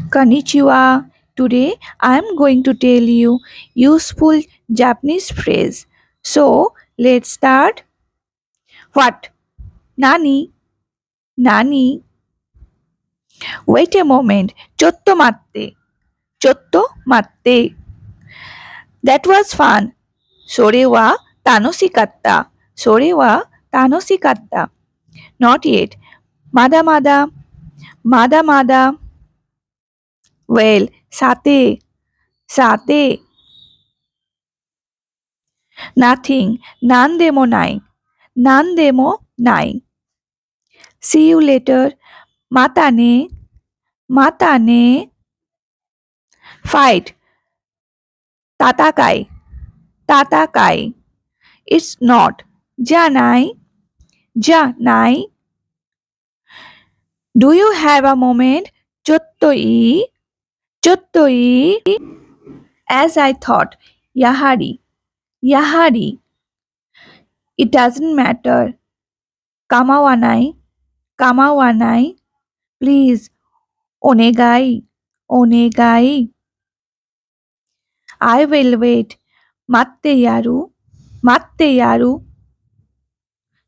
Konnichiwa. Today I am going to tell you useful Japanese phrase. So let's start. What? Nani? Nani? Wait a moment. Chotto matte. Chotto matte. That was fun. Sore wa tanoshikatta. Sore wa tanoshikatta. Not yet. Mada mada. Mada mada. Well, sate. Sate. Nothing. Nandemo nai. Nandemo nai. See you later. Mata ne. Mata ne. Fight. Tatakai. Tatakai. It's not. Janai. Janai. Do you have a moment? Chottoi. Chottoi. As I thought. Yahari. Yahari. It doesn't matter. Kamawanai. Kamawanai. Please. Onegai. Onegai. I will wait. Matte yaru. Matte yaru.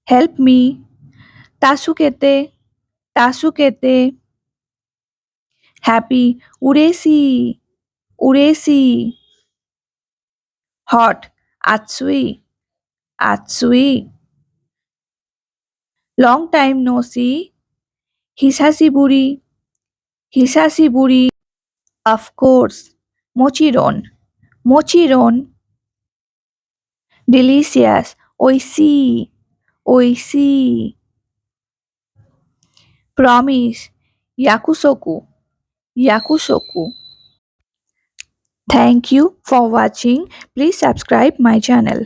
Help me. Tasukete. Tasukete. Happy. Uresi. Uresi. Hot. Atsui. Atsui. Long time no see. Hisashiburi. Hisashiburi. Of course. Mochiron. Mochiron. Delicious. Oishii. Oishii. Promise. Yakusoku. Yakusoku. Thank you for watching. Please subscribe my channel.